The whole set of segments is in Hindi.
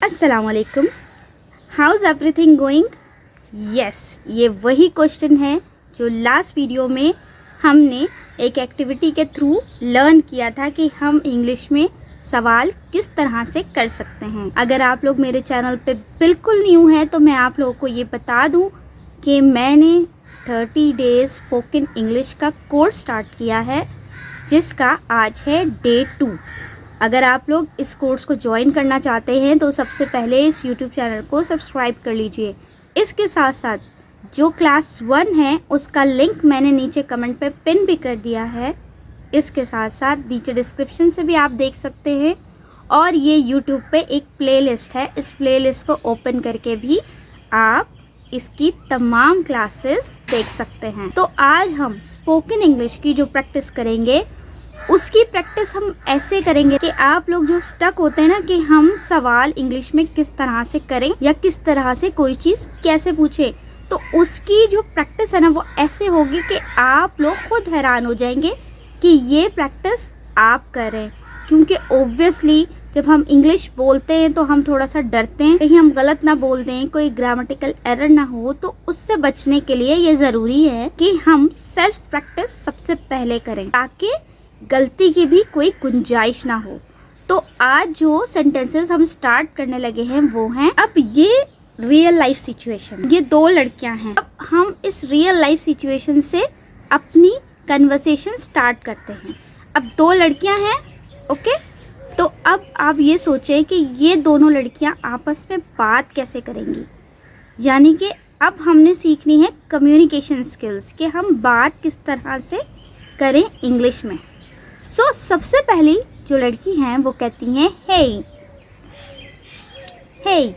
अस्सलामुअलैकुम। House everything going? यस, ये वही क्वेश्चन है जो लास्ट वीडियो में हमने एक एक्टिविटी के थ्रू लर्न किया था कि हम इंग्लिश में सवाल किस तरह से कर सकते हैं। अगर आप लोग मेरे चैनल पे बिल्कुल न्यू हैं तो मैं आप लोगों को ये बता दूं कि मैंने 30 डेज़ स्पोकन इंग्लिश का कोर्स स्टार्ट किया है, जिसका आज है डे 2। अगर आप लोग इस कोर्स को ज्वाइन करना चाहते हैं तो सबसे पहले इस यूट्यूब चैनल को सब्सक्राइब कर लीजिए। इसके साथ साथ जो क्लास 1 है उसका लिंक मैंने नीचे कमेंट पे पिन भी कर दिया है। इसके साथ साथ नीचे डिस्क्रिप्शन से भी आप देख सकते हैं, और ये यूट्यूब पे एक प्लेलिस्ट है, इस प्लेलिस्ट को ओपन करके भी आप इसकी तमाम क्लासेस देख सकते हैं। तो आज हम स्पोकन इंग्लिश की जो प्रैक्टिस करेंगे उसकी प्रैक्टिस हम ऐसे करेंगे कि आप लोग जो स्टक होते हैं ना कि हम सवाल इंग्लिश में किस तरह से करें या किस तरह से कोई चीज़ कैसे पूछे, तो उसकी जो प्रैक्टिस है ना वो ऐसे होगी कि आप लोग खुद हैरान हो जाएंगे कि ये प्रैक्टिस आप करें। क्योंकि ओब्वियसली जब हम इंग्लिश बोलते हैं तो हम थोड़ा सा डरते हैं कहीं हम गलत ना बोल दें, कोई ग्रामेटिकल एरर ना हो। तो उससे बचने के लिए ये ज़रूरी है कि हम सेल्फ प्रैक्टिस सबसे पहले करें ताकि गलती की भी कोई गुंजाइश ना हो। तो आज जो सेंटेंसेस हम स्टार्ट करने लगे हैं वो हैं, अब ये रियल लाइफ सिचुएशन, ये 2 लड़कियां हैं। अब हम इस रियल लाइफ सिचुएशन से अपनी कन्वर्सेशन स्टार्ट करते हैं। अब 2 लड़कियां हैं, ओके। तो अब आप ये सोचें कि ये दोनों लड़कियां आपस में बात कैसे करेंगी, यानी कि अब हमने सीखनी है कम्युनिकेशन स्किल्स कि हम बात किस तरह से करें इंग्लिश में। सो सबसे पहली जो लड़की हैं वो कहती हैं हे हे।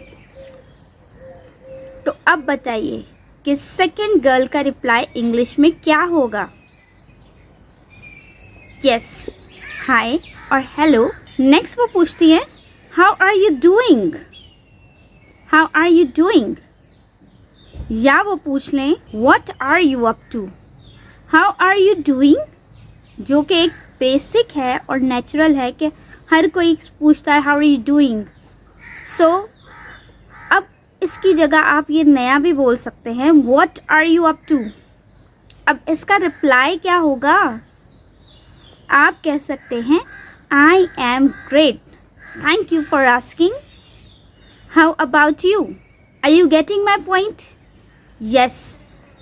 तो अब बताइए कि सेकंड गर्ल का रिप्लाई इंग्लिश में क्या होगा? यस, हाय और हेलो। नेक्स्ट वो पूछती हैं how are you doing, how are you doing. या वो पूछ लें what are you up to, how are you doing, जो कि एक बेसिक है और नेचुरल है कि हर कोई पूछता है हाउ आर यू डूइंग। सो अब इसकी जगह आप ये नया भी बोल सकते हैं what are you up to. अब इसका रिप्लाई क्या होगा? आप कह सकते हैं I am great, thank you for asking, how about you. Are you getting my point? Yes,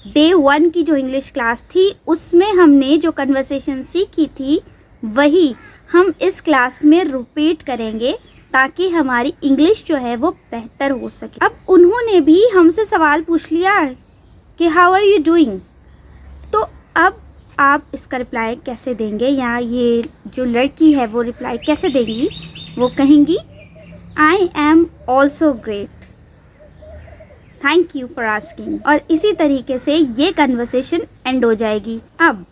day 1 की जो इंग्लिश क्लास थी उसमें हमने जो कन्वर्सेशन सीखी थी वही हम इस क्लास में रिपीट करेंगे ताकि हमारी इंग्लिश जो है वो बेहतर हो सके। अब उन्होंने भी हमसे सवाल पूछ लिया कि हाउ आर यू डूइंग। तो अब आप इसका रिप्लाई कैसे देंगे, या ये जो लड़की है वो रिप्लाई कैसे देंगी? वो कहेंगी I am also great, thank you for asking. और इसी तरीके से ये कन्वर्सेशन एंड हो जाएगी। अब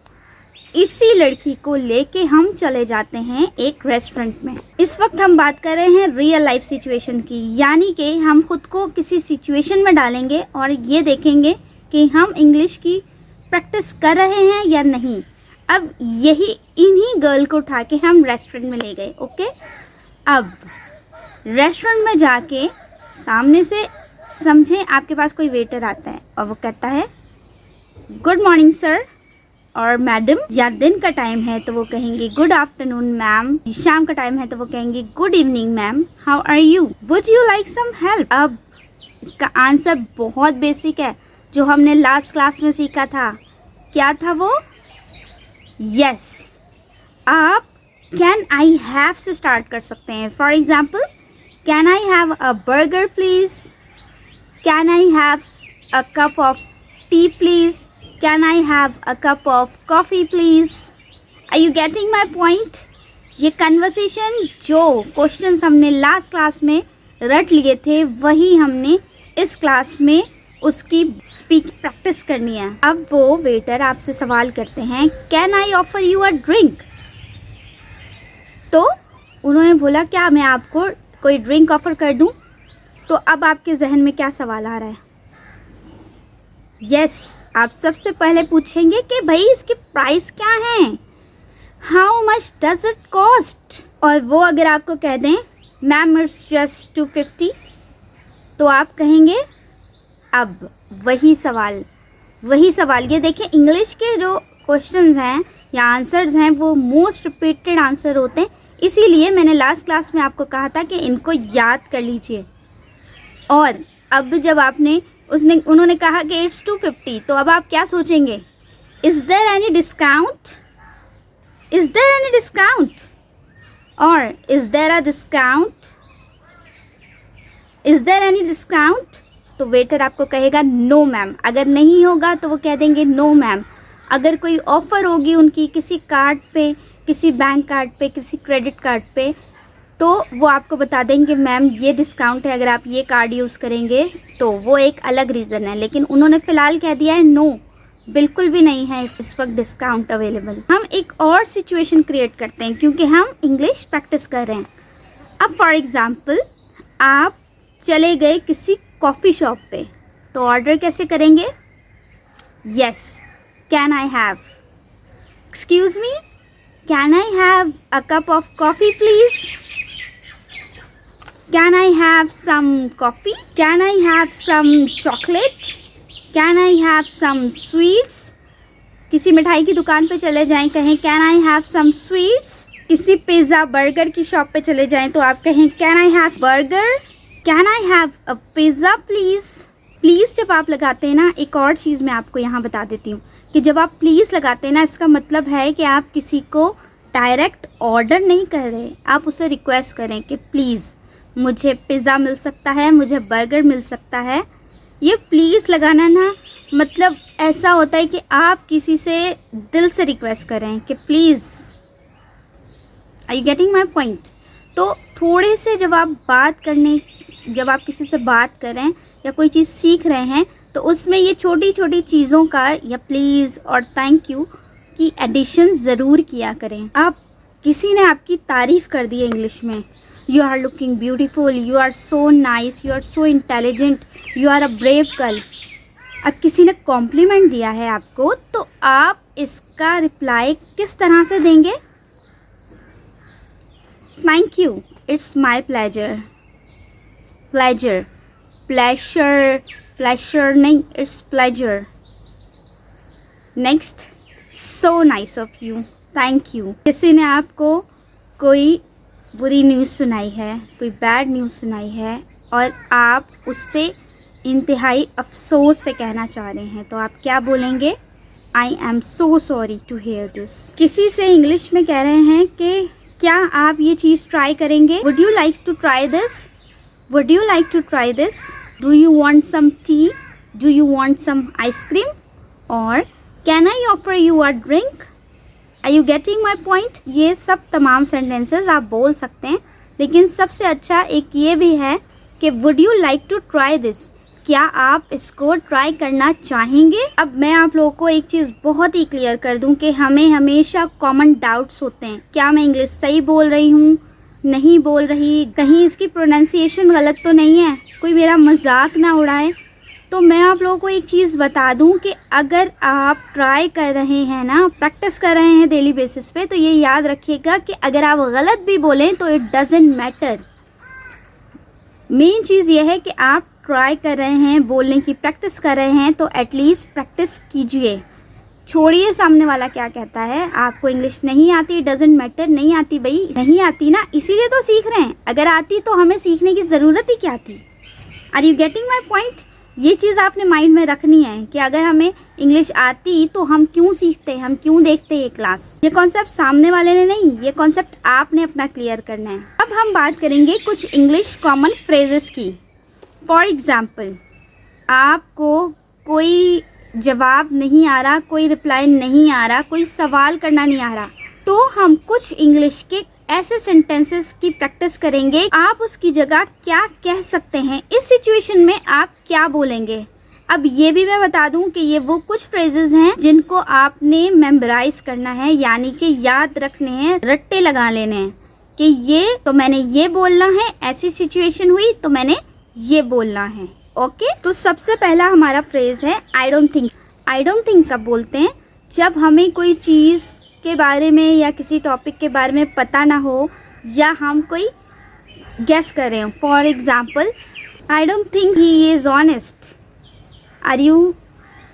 इसी लड़की को लेके हम चले जाते हैं एक रेस्टोरेंट में। इस वक्त हम बात कर रहे हैं रियल लाइफ सिचुएशन की, यानी कि हम खुद को किसी सिचुएशन में डालेंगे और ये देखेंगे कि हम इंग्लिश की प्रैक्टिस कर रहे हैं या नहीं। अब यही इन्हीं गर्ल को उठा के हम रेस्टोरेंट में ले गए, ओके। अब रेस्टोरेंट में जाके सामने से समझें आपके पास कोई वेटर आता है और वो कहता है गुड मॉर्निंग सर और मैडम, या दिन का टाइम है तो वो कहेंगे गुड आफ्टरनून मैम, शाम का टाइम है तो वो कहेंगे good evening ma'am, how are you, would you like some help. अब इसका आंसर बहुत बेसिक है जो हमने लास्ट क्लास में सीखा था। क्या था वो? यस, आप कैन आई हैव से स्टार्ट कर सकते हैं। For example, can I have a burger please, Can I have a cup of tea please? Can I have a cup of coffee please? Are you getting my point? ये कन्वर्सेशन जो क्वेश्चंस हमने लास्ट क्लास में रट लिए थे वही हमने इस क्लास में उसकी स्पीक प्रैक्टिस करनी है। अब वो वेटर आपसे सवाल करते हैं can I offer you a drink. तो उन्होंने बोला क्या मैं आपको कोई ड्रिंक ऑफर कर दूं? तो अब आपके जहन में क्या सवाल आ रहा है? यस, आप सबसे पहले पूछेंगे कि भाई इसकी प्राइस क्या है, how much does it cost. और वो अगर आपको कह दें मैम इट्स जस्ट 250, तो आप कहेंगे अब वही सवाल। ये देखिए, इंग्लिश के जो क्वेश्चंस हैं या आंसर्स हैं वो मोस्ट रिपीटेड आंसर होते हैं, इसीलिए मैंने लास्ट क्लास में आपको कहा था कि इनको याद कर लीजिए। और अब जब उन्होंने कहा कि इट्स 250, तो अब आप क्या सोचेंगे? Is there any discount? Is there any discount? और is there a discount? Is there any discount? तो वेटर आपको कहेगा नो मैम। अगर नहीं होगा तो वो कह देंगे नो मैम। अगर कोई ऑफ़र होगी उनकी किसी कार्ड पे, किसी बैंक कार्ड पे, किसी क्रेडिट कार्ड पे, तो वो आपको बता देंगे मैम ये डिस्काउंट है अगर आप ये कार्ड यूज़ करेंगे, तो वो एक अलग रीज़न है। लेकिन उन्होंने फ़िलहाल कह दिया है नो, बिल्कुल भी नहीं है इस वक्त डिस्काउंट अवेलेबल। हम एक और सिचुएशन क्रिएट करते हैं क्योंकि हम इंग्लिश प्रैक्टिस कर रहे हैं। अब फॉर एग्ज़ाम्पल आप चले गए किसी कॉफ़ी शॉप पे, तो ऑर्डर कैसे करेंगे? Yes, can I have, excuse me, can I have a cup of coffee please? Can I have some coffee? Can I have some chocolate? Can I have some sweets? किसी मिठाई की दुकान पे चले जाएं, कहें can I have some sweets? किसी पिज़्ज़ा बर्गर की शॉप पे चले जाएं तो आप कहें can I have burger? Can I have a pizza please? Please जब आप लगाते हैं ना, एक और चीज़ मैं आपको यहाँ बता देती हूँ कि जब आप प्लीज़ लगाते हैं ना, इसका मतलब है कि आप किसी को डायरेक्ट ऑर्डर नहीं कर रहे, आप उसे रिक्वेस्ट करें कि प्लीज़ मुझे पिज़्ज़ा मिल सकता है, मुझे बर्गर मिल सकता है। ये प्लीज़ लगाना ना मतलब ऐसा होता है कि आप किसी से दिल से रिक्वेस्ट करें कि please. Are you getting my point? तो थोड़े से जब आप किसी से बात करें या कोई चीज़ सीख रहे हैं तो उसमें ये छोटी छोटी चीज़ों का या प्लीज़ और थैंक यू की एडिशन ज़रूर किया करें। आप किसी ने आपकी तारीफ़ कर दी है इंग्लिश में, you are looking beautiful, you are so nice, you are so intelligent, you are a brave girl. अब किसी ने कॉम्प्लीमेंट दिया है आपको, तो आप इसका रिप्लाई किस तरह से देंगे? Thank you, it's my pleasure. Pleasure, pleasure नहीं, it's pleasure. Next, so nice of you, thank you. किसी ने आपको कोई बुरी न्यूज़ सुनाई है, कोई बैड न्यूज़ सुनाई है और आप उससे इंतहाई अफसोस से कहना चाह रहे हैं, तो आप क्या बोलेंगे? I am so sorry to hear this. किसी से इंग्लिश में कह रहे हैं कि क्या आप ये चीज़ ट्राई करेंगे? Would you like to try this? Would you like to try this? Do you want some tea? Do you want some ice cream? और can I offer you a drink? Are you getting my point? ये सब तमाम सेंटेंसेस आप बोल सकते हैं, लेकिन सबसे अच्छा एक ये भी है कि would you like to try this, क्या आप इसको ट्राई करना चाहेंगे? अब मैं आप लोगों को एक चीज़ बहुत ही क्लियर कर दूं कि हमें हमेशा कॉमन डाउट्स होते हैं, क्या मैं इंग्लिश सही बोल रही हूँ, नहीं बोल रही, कहीं इसकी प्रोनाउंसिएशन गलत तो नहीं है, कोई मेरा मजाक ना उड़ाए। तो मैं आप लोगों को एक चीज़ बता दूं कि अगर आप ट्राई कर रहे हैं ना, प्रैक्टिस कर रहे हैं डेली बेसिस पे, तो ये याद रखिएगा कि अगर आप गलत भी बोलें तो इट डजेंट मैटर। मेन चीज़ ये है कि आप ट्राई कर रहे हैं, बोलने की प्रैक्टिस कर रहे हैं, तो एटलीस्ट प्रैक्टिस कीजिए। छोड़िए सामने वाला क्या कहता है, आपको इंग्लिश नहीं आती, डजेंट मैटर, नहीं आती भाई, नहीं आती ना, इसीलिए तो सीख रहे हैं। अगर आती तो हमें सीखने की ज़रूरत ही क्या थी? Are you getting my point? ये चीज़ आपने माइंड में रखनी है कि अगर हमें इंग्लिश आती तो हम क्यों सीखते, हम क्यों देखते ये क्लास। ये कॉन्सेप्ट सामने वाले ने नहीं, ये कॉन्सेप्ट आपने अपना क्लियर करना है। अब हम बात करेंगे कुछ इंग्लिश कॉमन फ्रेजेस की। फॉर एग्ज़ाम्पल, आपको कोई जवाब नहीं आ रहा, कोई रिप्लाई नहीं आ रहा, कोई सवाल करना नहीं आ रहा, तो हम कुछ इंग्लिश के ऐसे सेंटेंसेस की प्रैक्टिस करेंगे। आप उसकी जगह क्या कह सकते हैं, इस सिचुएशन में आप क्या बोलेंगे। अब ये भी मैं बता दूं कि ये वो कुछ फ्रेजेस हैं जिनको आपने मेमोराइज करना है, यानी कि याद रखने हैं, रट्टे लगा लेने हैं कि ये तो मैंने ये बोलना है, ऐसी सिचुएशन हुई तो मैंने ये बोलना है। ओके, तो सबसे पहला हमारा फ्रेज है आई don't think. I don't think सब बोलते हैं जब हमें कोई चीज़ के बारे में या किसी टॉपिक के बारे में पता ना हो, या हम कोई गेस कर रहे हो. For example, I don't think he is honest. Are you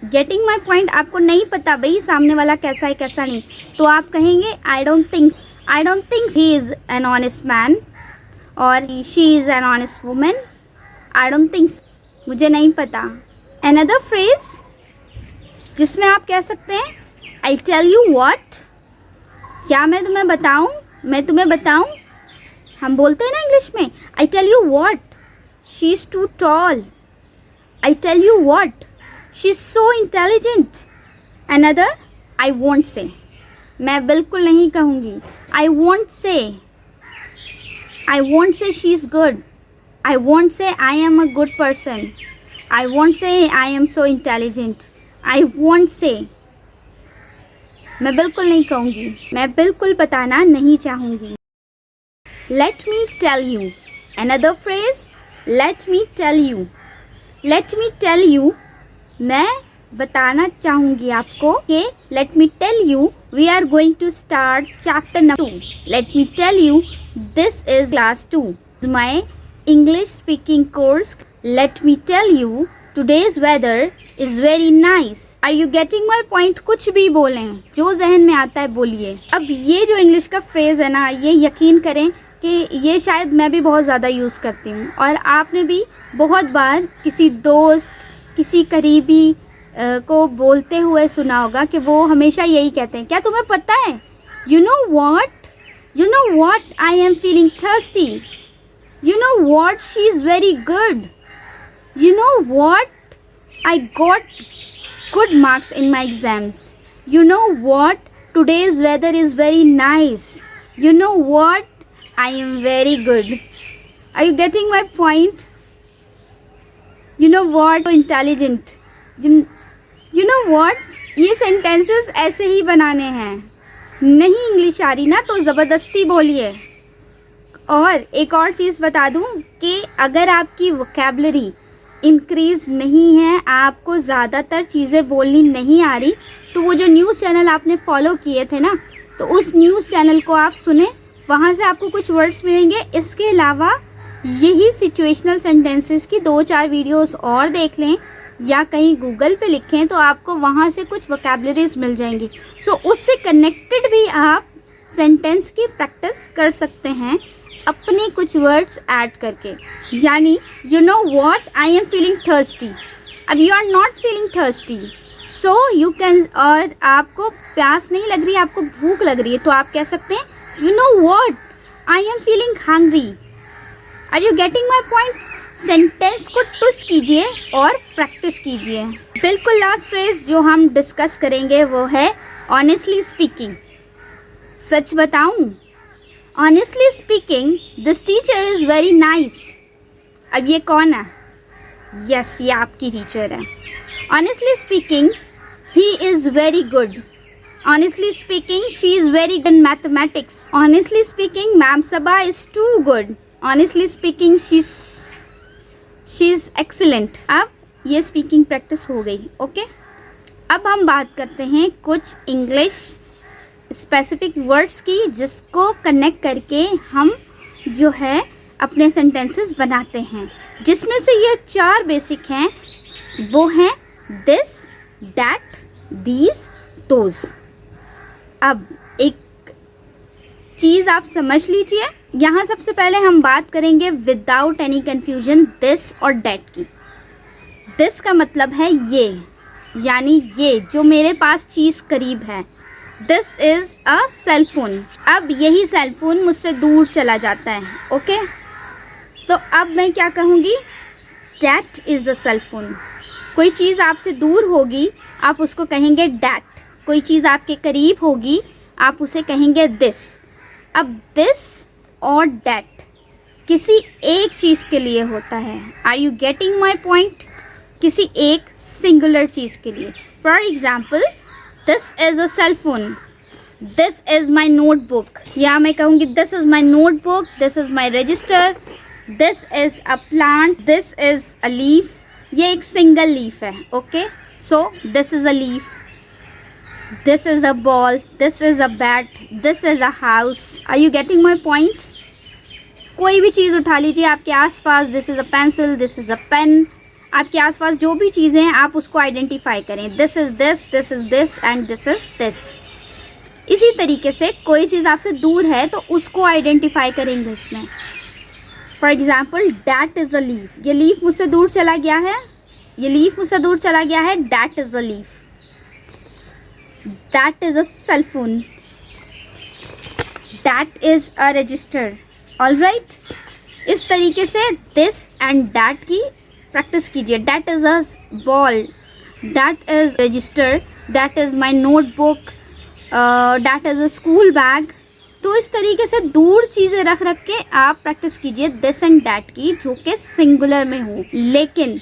getting my point? आपको नहीं पता भाई सामने वाला कैसा है कैसा नहीं, तो आप कहेंगे I don't think he is an honest man और she is an honest woman. I don't think, मुझे नहीं पता. अनदर फ्रेज जिसमें आप कह सकते हैं आई टेल यू व्हाट. क्या मैं तुम्हें बताऊं. हम बोलते हैं ना इंग्लिश में, I tell you what she is too tall. I tell you what she is so intelligent. Another, I won't say. मैं बिल्कुल नहीं कहूँगी. I won't say she is good. I won't say I am a good person. I won't say I am so intelligent. I won't say. मैं बिल्कुल नहीं कहूँगी. मैं बिल्कुल बताना नहीं चाहूँगी. Let me tell you. Another phrase. Let me tell you. Let me tell you. मैं बताना चाहूँगी आपको कि let me tell you we are going to start chapter number 2. Let me tell you this is class 2. My English speaking course. Let me tell you today's weather is very nice. Are you getting my point? कुछ भी बोलें, जो जहन में आता है बोलिए. अब ये जो इंग्लिश का फ्रेज़ है ना, ये यकीन करें कि ये शायद मैं भी बहुत ज़्यादा यूज़ करती हूँ और आपने भी बहुत बार किसी दोस्त, किसी करीबी को बोलते हुए सुना होगा कि वो हमेशा यही कहते हैं, क्या तुम्हें पता है, you know what I am feeling thirsty. You know what? She is very good. You know what? I got good marks in my exams. You know what? Today's weather is very nice. You know what? I am very good. Are you getting my point? You know what? So intelligent. You know what? ये sentences ऐसे ही बनाने हैं. नहीं इंग्लिश आ रही ना तो ज़बरदस्ती बोलिए. और एक और चीज़ बता दूं कि अगर आपकी वोकैबुलरी इंक्रीज़ नहीं है, आपको ज़्यादातर चीज़ें बोलनी नहीं आ रही, तो वो जो न्यूज़ चैनल आपने फॉलो किए थे ना, तो उस न्यूज़ चैनल को आप सुने, वहाँ से आपको कुछ वर्ड्स मिलेंगे. इसके अलावा यही सिचुएशनल सेंटेंसेस की 2-4 वीडियोस और देख लें या कहीं गूगल पे लिखें तो आपको वहाँ से कुछ वोकैबुलरीज मिल जाएंगी. सो उससे कनेक्टेड भी आप सेंटेंस की प्रैक्टिस कर सकते हैं अपने कुछ वर्ड्स ऐड करके. यानी you know what, I am feeling thirsty. अब you are not feeling thirsty, so you can, और आपको प्यास नहीं लग रही, आपको भूख लग रही है, तो आप कह सकते हैं you know what, I am feeling hungry. Are you getting my point? Sentence को ट्विस्ट कीजिए और प्रैक्टिस कीजिए. बिल्कुल लास्ट फ्रेज जो हम डिस्कस करेंगे वो है ऑनेस्टली स्पीकिंग. सच बताऊं, honestly speaking this teacher is very nice. अब ये कौन है? यस, ये आपकी टीचर है. Honestly speaking he is very good. Honestly speaking she is very good in mathematics. Honestly speaking ma'am Saba is too good. Honestly speaking she is excellent. अब ये स्पीकिंग प्रैक्टिस हो गई. ओके, अब हम बात करते हैं कुछ इंग्लिश स्पेसिफिक वर्ड्स की जिसको कनेक्ट करके हम जो है अपने सेंटेंसेस बनाते हैं, जिसमें से ये 4 बेसिक हैं. वो हैं दिस, दैट, दीज, दोज. अब एक चीज़ आप समझ लीजिए, यहाँ सबसे पहले हम बात करेंगे विदाउट एनी कन्फ्यूजन दिस और दैट की. दिस का मतलब है ये, यानी ये जो मेरे पास चीज़ करीब है. This is a cell phone. अब यही सेल फोन मुझसे दूर चला जाता है. ओके, तो अब मैं क्या कहूँगी? That is a cell phone. कोई चीज़ आपसे दूर होगी आप उसको कहेंगे डैट. कोई चीज़ आपके करीब होगी आप उसे कहेंगे दिस. अब दिस और डैट किसी एक चीज़ के लिए होता है. Are you getting my point? किसी एक सिंगुलर चीज़ के लिए. For example, this is a cell phone, this is my notebook. या मैं कहूँगी this is my notebook, this is my register, this is a plant, this is a leaf. ये एक सिंगल लीफ है. Okay, so this is a leaf, this is a ball, this is a bat, this is a house. Are you getting my point? कोई भी चीज़ उठा लीजिए आपके आसपास, this is a pencil, this is a pen, आपके आसपास जो भी चीज़ें हैं आप उसको आइडेंटिफाई करें, this is this and this is this. इसी तरीके से कोई चीज़ आपसे दूर है तो उसको आइडेंटिफाई करें इंग्लिश में। For example, that is a leaf, ये लीफ मुझसे दूर चला गया है, ये लीफ मुझसे दूर चला गया है, that is a leaf. That is a cell phone, that is a register. Alright, इस तरीके से दिस एंड दैट की प्रैक्टिस कीजिए। That is a ball, that is register, that is my notebook, that is a school bag. तो इस तरीके से दूर चीज़ें रख रख के आप प्रैक्टिस कीजिए दिस एंड दैट की, जो कि सिंगुलर में हो। लेकिन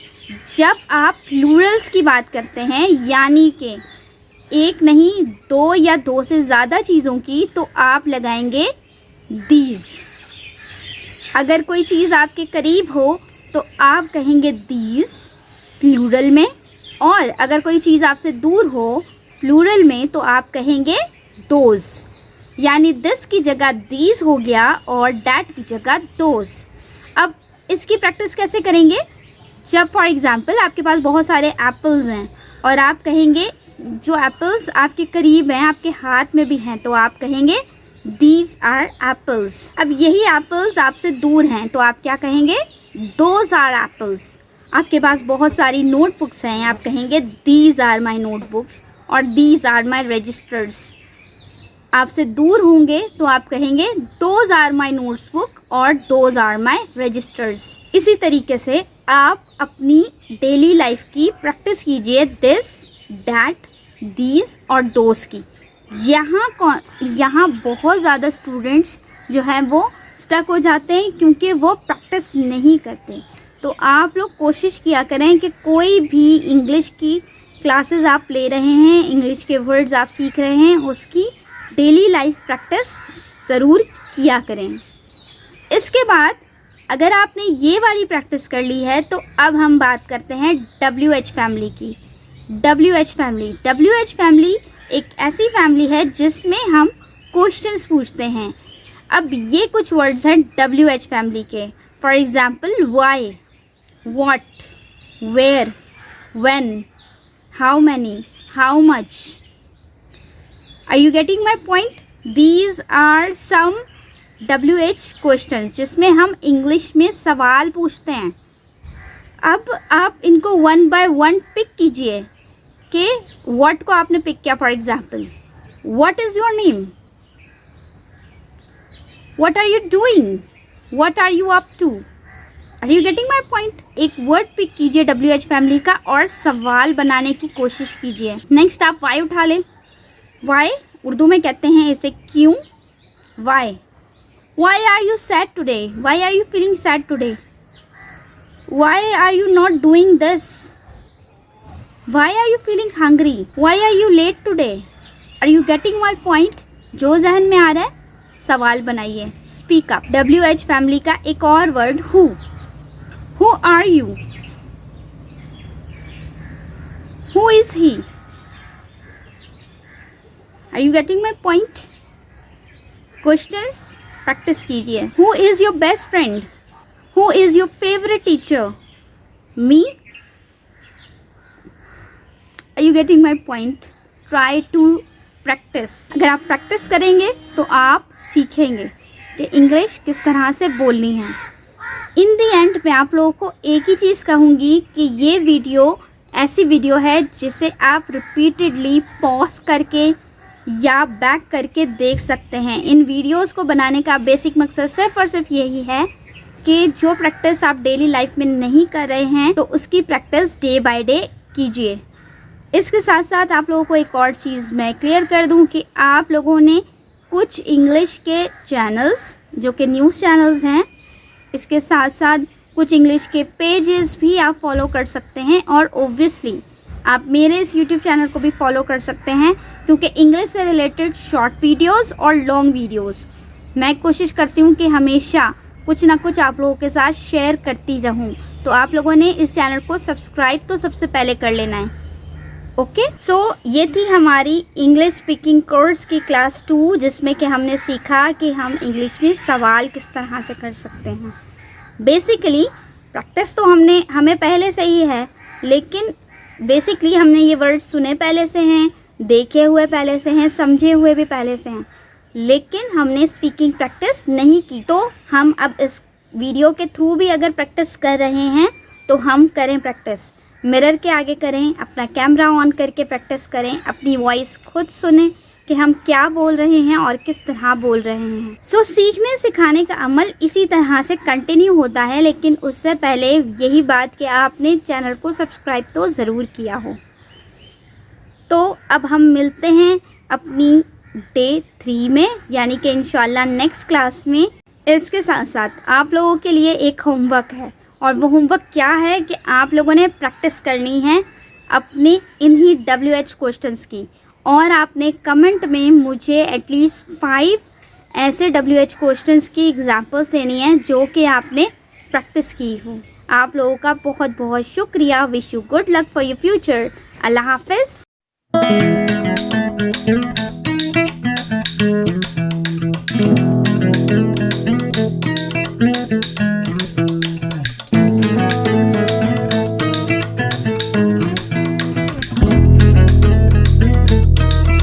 जब आप प्लूरल्स की बात करते हैं, यानी कि एक नहीं दो या दो से ज़्यादा चीज़ों की, तो आप लगाएंगे दीज। अगर कोई चीज़ आपके करीब हो तो आप कहेंगे दीज प्लूरल में, और अगर कोई चीज़ आपसे दूर हो प्लूरल में तो आप कहेंगे दोज। यानी दिस की जगह दीज हो गया और डैट की जगह दोज। अब इसकी प्रैक्टिस कैसे करेंगे? जब फॉर एग्ज़ाम्पल आपके पास बहुत सारे एप्पल्स हैं और आप कहेंगे, जो एप्पल्स आपके करीब हैं, आपके हाथ में भी हैं, तो आप कहेंगे दीज आर एप्पल्स। अब यही एप्पल्स आपसे दूर हैं तो आप क्या कहेंगे? Those are apples. आपके पास बहुत सारी नोटबुक्स हैं, आप कहेंगे दीज आर माई नोटबुक्स और दीज आर माई रजिस्टर्स। आपसे दूर होंगे तो आप कहेंगे दोज आर माई नोट्सबुक और दोज आर माई रजिस्टर्स। इसी तरीके से आप अपनी डेली लाइफ की प्रैक्टिस कीजिए दिस, दैट, दीज और दोज की। यहाँ बहुत ज़्यादा स्टूडेंट्स जो हैं वो स्टक हो जाते हैं क्योंकि वो प्रैक्टिस नहीं करते। तो आप लोग कोशिश किया करें कि कोई भी इंग्लिश की क्लासेस आप ले रहे हैं, इंग्लिश के वर्ड्स आप सीख रहे हैं, उसकी डेली लाइफ प्रैक्टिस ज़रूर किया करें। इसके बाद अगर आपने ये वाली प्रैक्टिस कर ली है तो अब हम बात करते हैं WH फैमिली की। WH फैमिली एक ऐसी फैमिली है जिसमें हम क्वेश्चंस पूछते हैं। अब ये कुछ वर्ड्स हैं WH फैमिली के। For example, why, what, where, when, how many, how much. Are you getting my point? These are some WH questions जिसमें हम इंग्लिश में सवाल पूछते हैं। अब आप इनको वन बाय वन पिक कीजिए कि what को आपने पिक किया। For example, what is your name? What are you doing? What are you up to? Are you getting my point? एक वर्ड पिक कीजिए WH फैमिली का और सवाल बनाने की कोशिश कीजिए। नेक्स्ट आप वाई उठा लें। वाई उर्दू में कहते हैं इसे क्यों। Why, why are you sad today? Why are you feeling sad today? Why are you not doing this? Why are you feeling hungry? Why are you late today? Are you getting my point? जो जहन में आ रहा है सवाल बनाइए। Speak up. WH फैमिली का एक और word who. Who are you? Who is he? Are you getting my point? Questions practice कीजिए। Who is your best friend? Who is your favorite teacher? Me? Are you getting my point? Try to practice. अगर आप प्रैक्टिस करेंगे तो आप सीखेंगे कि इंग्लिश किस तरह से बोलनी है। इन दी एंड मैं आप लोगों को एक ही चीज़ कहूँगी कि ये वीडियो ऐसी वीडियो है जिसे आप रिपीटेडली पॉज करके या बैक करके देख सकते हैं। इन वीडियोस को बनाने का बेसिक मकसद सिर्फ और सिर्फ यही है कि जो प्रैक्टिस आप डेली लाइफ में नहीं कर रहे हैं तो उसकी प्रैक्टिस डे बाय डे कीजिए। इसके साथ साथ आप लोगों को एक और चीज़ मैं क्लियर कर दूं कि आप लोगों ने कुछ इंग्लिश के चैनल्स जो कि न्यूज़ चैनल्स हैं, इसके साथ साथ कुछ इंग्लिश के पेजेस भी आप फॉलो कर सकते हैं और ओब्वियसली आप मेरे इस YouTube चैनल को भी फॉलो कर सकते हैं क्योंकि इंग्लिश से रिलेटेड शॉर्ट वीडियोस और लॉन्ग वीडियोस मैं कोशिश करती हूँ कि हमेशा कुछ ना कुछ आप लोगों के साथ शेयर करती रहूँ। तो आप लोगों ने इस चैनल को सब्सक्राइब तो सबसे पहले कर लेना है। ओके, सो ये थी हमारी इंग्लिश स्पीकिंग कोर्स की क्लास 2, जिसमें कि हमने सीखा कि हम इंग्लिश में सवाल किस तरह से कर सकते हैं। बेसिकली प्रैक्टिस तो हमें पहले से ही है, लेकिन बेसिकली हमने ये वर्ड सुने पहले से हैं, देखे हुए पहले से हैं, समझे हुए भी पहले से हैं, लेकिन हमने स्पीकिंग प्रैक्टिस नहीं की। तो हम अब इस वीडियो के थ्रू भी अगर प्रैक्टिस कर रहे हैं तो हम करें प्रैक्टिस, मिरर के आगे करें, अपना कैमरा ऑन करके प्रैक्टिस करें, अपनी वॉइस खुद सुने कि हम क्या बोल रहे हैं और किस तरह बोल रहे हैं। सो सीखने सिखाने का अमल इसी तरह से कंटिन्यू होता है, लेकिन उससे पहले यही बात कि आपने चैनल को सब्सक्राइब तो ज़रूर किया हो। तो अब हम मिलते हैं अपनी डे 3 में, यानी कि इंशाल्लाह नेक्स्ट क्लास में। इसके साथ साथ आप लोगों के लिए एक होमवर्क है, और वो होमवर्क क्या है कि आप लोगों ने प्रैक्टिस करनी है अपने इन्हीं WH क्वेश्चंस की, और आपने कमेंट में मुझे एटलीस्ट 5 ऐसे WH क्वेश्चंस की एग्जांपल्स देनी है जो कि आपने प्रैक्टिस की हो। आप लोगों का बहुत बहुत शुक्रिया। Wish you good luck for your future. अल्लाह हाफिज़।